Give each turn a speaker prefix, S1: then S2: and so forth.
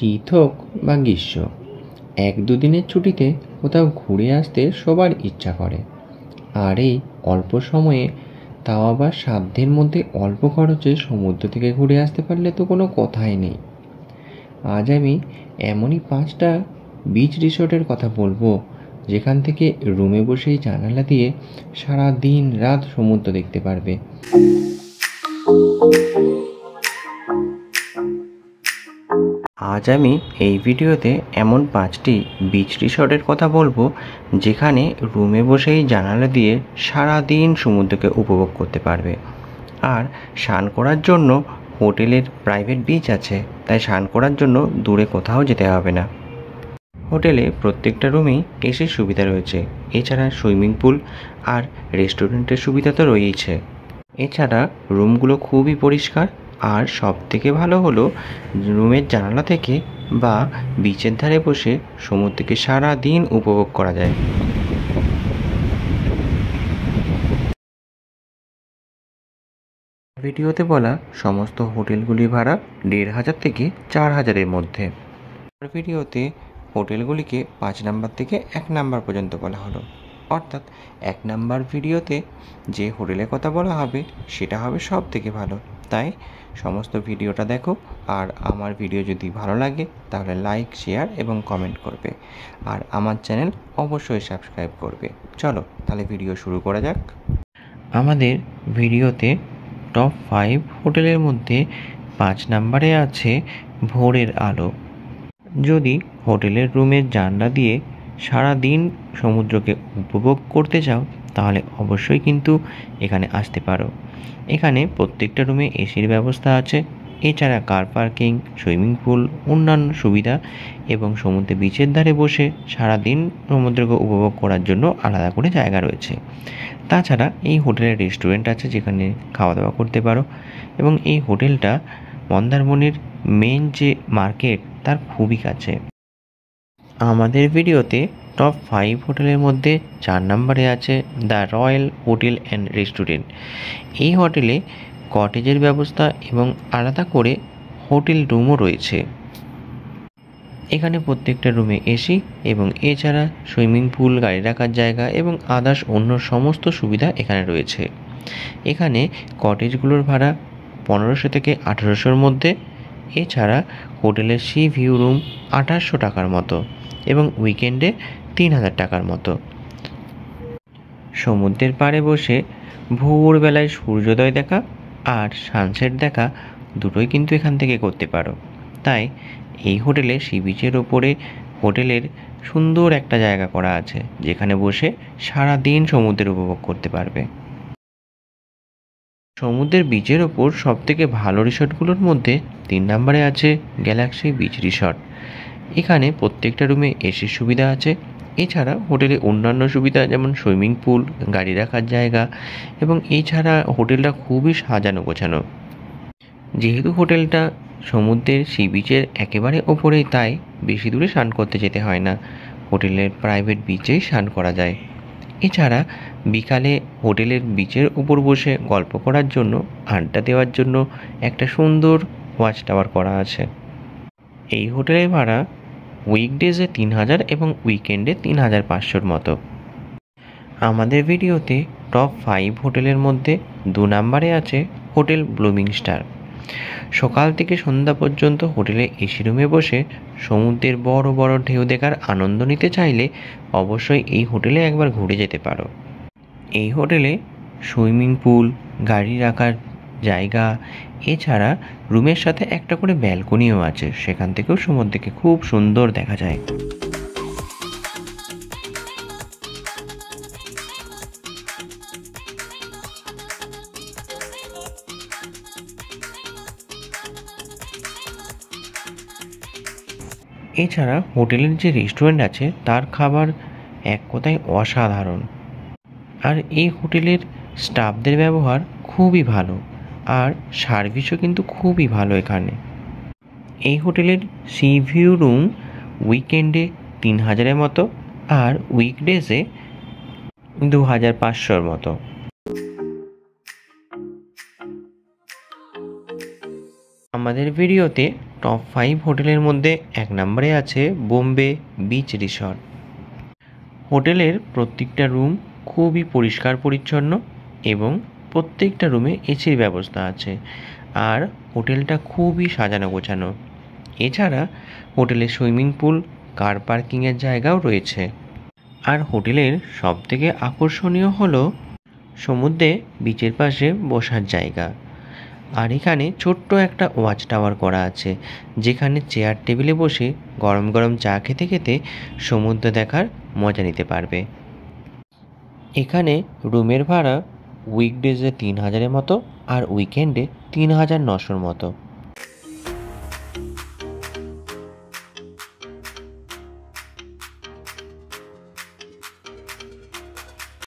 S1: শীত হোক বা গ্রীষ্ম, 1-2 দিনের ছুটিতে কোথাও ঘুরে আসতে সবার ইচ্ছা করে। আর এই অল্প সময়ে, তাও আবার সাধ্যের মধ্যে অল্প খরচে সমুদ্র থেকে ঘুরে আসতে পারলে তো কোনো কথাই নেই। আজ আমি এমনই 5টা বিচ রিসর্টের কথা বলবো, যেখান থেকে রুমে বসেই জানালা দিয়ে সারা দিন রাত সমুদ্র দেখতে পারবে। আজ আমি এই ভিডিওতে এমন 5টি বিচ রিসর্টের কথা বলবো, যেখানে রুমে বসেই জানালা দিয়ে সারা দিন সমুদ্রকে উপভোগ করতে পারবে। আর স্নান করার জন্য হোটেলের প্রাইভেট বিচ আছে, তাই স্নান করার জন্য দূরে কোথাও যেতে হবে না। হোটেলে প্রত্যেকটা রুমেই এসির সুবিধা রয়েছে। এছাড়া সুইমিং পুল আর রেস্টুরেন্টের সুবিধা তো রয়েইছে। এছাড়া রুমগুলো খুবই পরিষ্কার, আর সবথেকে ভালো হলো রুমের জানালা থেকে বা বিচের ধারে বসে সমুদ্রকে সারা দিন উপভোগ করা যায়। ভিডিওতে বলা সমস্ত হোটেলগুলির ভাড়া 1,500 থেকে 4,000-এর মধ্যে। ভিডিওতে হোটেলগুলিকে 5 নাম্বার থেকে 1 নাম্বার পর্যন্ত বলা হলো, অর্থাৎ 1 নাম্বার ভিডিওতে যে হোটেলের কথা বলা হবে সেটা হবে সব থেকে ভালো। তাই সমস্ত ভিডিওটা দেখো, আর আমার ভিডিও যদি ভালো লাগে তাহলে লাইক, শেয়ার এবং কমেন্ট করবে, আর আমার চ্যানেল অবশ্যই সাবস্ক্রাইব করবে। চলো তাহলে ভিডিও শুরু করা যাক। আমাদের ভিডিওতে টপ 5 হোটেলের মধ্যে 5 নাম্বারে আছে ভোরের আলো। যদি হোটেলের রুমের জানলা দিয়ে সারা দিন সমুদ্রকে উপভোগ করতে চাও, তাহলে অবশ্যই কিন্তু এখানে আসতে পারো। এখানে প্রত্যেকটা রুমে এসির ব্যবস্থা আছে। এছাড়া কার পার্কিং, সুইমিং পুল, অন্যান্য সুবিধা এবং সমুদ্রে বিচের ধারে বসে সারা দিন সমুদ্রকে উপভোগ করার জন্য আলাদা করে জায়গা রয়েছে। তাছাড়া এই হোটেলের রেস্টুরেন্ট আছে, যেখানে খাওয়া দাওয়া করতে পারো, এবং এই হোটেলটা মন্দারমণির মেন যে মার্কেট তার খুবই কাছে। আমাদের ভিডিওতে টপ 5 হোটেলের মধ্যে 4 নম্বরে আছে the royal hotel and restaurant. এই হোটেলে কটেজের ব্যবস্থা এবং আলাদা করে হোটেল রুমও রয়েছে। এখানে প্রত্যেকটা রুমে এসি এবং এছাড়া সুইমিং পুল, গাড়ি রাখার জায়গা এবং আদার্স অন্য সমস্ত সুবিধা এখানে রয়েছে। এখানে কটেজগুলোর ভাড়া 1500 থেকে 1800-র মধ্যে। এছাড়া হোটেলের সি ভিউ রুম 2800 টাকার মতো এবং উইকেন্ডে 3000 টাকার মতো। সমুদ্রের পাড়ে বসে ভোরবেলায় সূর্যোদয় দেখা আর সানসেট দেখা দুটোই কিন্তু এখান থেকে করতে পারো। তাই এই হোটেলে সি বিচের ওপরে হোটেলের সুন্দর একটা জায়গা করা আছে, যেখানে বসে সারা দিন সমুদ্রের উপভোগ করতে পারবে। সমুদ্রের বিচের ওপর সবথেকে ভালো রিসর্টগুলোর মধ্যে 3 নম্বরে আছে গ্যালাক্সি বিচ রিসর্ট। এখানে প্রত্যেকটা রুমে এসির সুবিধা আছে। এছাড়া হোটেলে অন্যান্য সুবিধা যেমন সুইমিং পুল, গাড়ি রাখার জায়গা, এবং এছাড়া হোটেলটা খুবই সাজানো গোছানো। যেহেতু হোটেলটা সমুদ্রের সি বিচের একেবারে ওপরেই, তাই বেশি দূরে স্নান করতে যেতে হয় না, হোটেলের প্রাইভেট বিচেই স্নান করা যায়। এছাড়া বিকালে হোটেলের বিচের উপর বসে গল্প করার জন্য, আড্ডা দেওয়ার জন্য একটা সুন্দর ওয়াচ টাওয়ার করা আছে। এই হোটেলের ভাড়া উইকডেজে 3000 এবং উইকেন্ডে 3500-র মতো। আমাদের ভিডিওতে টপ 5 হোটেলের মধ্যে 2 নম্বরে আছে হোটেল ব্লুমিং স্টার। সকাল থেকে সন্ধ্যা পর্যন্ত হোটেলে এসি রুমে বসে সমুদ্রের বড় বড় ঢেউ দেখার আনন্দ নিতে চাইলে অবশ্যই এই হোটেলে একবার ঘুরে যেতে পারো। এই হোটেলে সুইমিং পুল, গাড়ি রাখার জায়গা, এছাড়া রুমের সাথে একটা করে ব্যালকনিও আছে, সেখান থেকেও সমুদ্রকে খুব সুন্দর দেখা যায়। এছাড়া হোটেলের যে রেস্টুরেন্ট আছে তার খাবার এক কথায় অসাধারণ, আর এই হোটেলের স্টাফদের ব্যবহার খুবই ভালো, আর সার্ভিসও কিন্তু খুবই ভালো এখানে। এই হোটেলের সি ভিউ রুম উইকেন্ডে 3000-এর মতো আর উইকডেজে 2500-র মতো। আমাদের ভিডিওতে টপ 5 হোটেলের মধ্যে 1 নম্বরে আছে বোম্বে বিচ রিসর্ট। হোটেলের প্রত্যেকটা রুম খুবই পরিষ্কার পরিচ্ছন্ন এবং প্রত্যেকটা রুমে এসির ব্যবস্থা আছে, আর হোটেলটা খুবই সাজানো গোছানো। এছাড়া হোটেলে সুইমিং পুল, কার পার্কিংয়ের জায়গাও রয়েছে। আর হোটেলের সবথেকে আকর্ষণীয় হলো সমুদ্রে বিচের পাশে বসার জায়গা। আর এখানে ছোট্ট একটা ওয়াচ টাওয়ার করা আছে, যেখানে চেয়ার টেবিলে বসে গরম গরম চা খেতে খেতে সমুদ্র দেখার মজা নিতে পারবে। এখানে রুমের ভাড়া উইকডেজে 3,000-এর মতো আর উইকেন্ডে 3,900-র মতো।